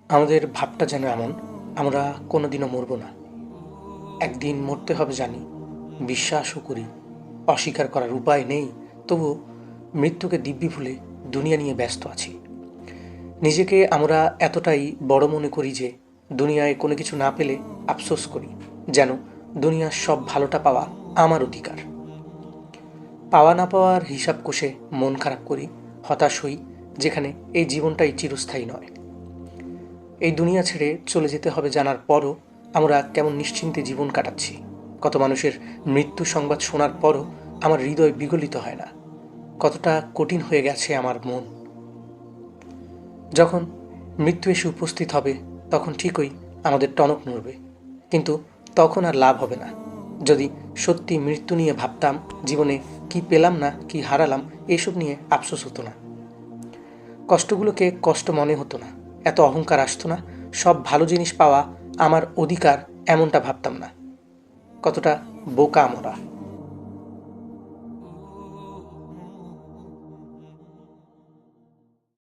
আমাদের ভাবটা যেন এমন, আমরা কোনোদিনও মরব না। একদিন মরতে হবে জানি, বিশ্বাসও করি, অস্বীকার করার উপায় নেই। তবু মৃত্যুকে দিব্যি ভুলে দুনিয়া নিয়ে ব্যস্ত আছি। নিজেকে আমরা এতটাই বড় মনে করি যে দুনিয়ায় কোনো কিছু না পেলে আফসোস করি, যেন দুনিয়ার সব ভালোটা পাওয়া আমার অধিকার। পাওয়া না পাওয়ার হিসাব কষে মন খারাপ করি, হতাশ হই, যেখানে এই জীবনটাই চিরস্থায়ী নয়। এই দুনিয়া ছেড়ে চলে যেতে হবে জানার পরও আমরা কেমন নিশ্চিন্তে জীবন কাটাচ্ছি। কত মানুষের মৃত্যু সংবাদ শোনার পরও আমার হৃদয় বিগলিত হয় না। কতটা কঠিন হয়ে গেছে আমার মন। যখন মৃত্যু এসে উপস্থিত হবে তখন ঠিকই আমাদের টনক নড়বে, কিন্তু তখন আর লাভ হবে না। যদি সত্যি মৃত্যু নিয়ে ভাবতাম, জীবনে কি পেলাম না কি হারালাম এইসব নিয়ে আফসোস হতো না। কষ্টগুলোকে কষ্ট মনে হতো না, এত অহংকার আসতো না। সব ভালো জিনিস পাওয়া আমার অধিকার এমনটা ভাবতাম না। কতটা বোকা আমরা!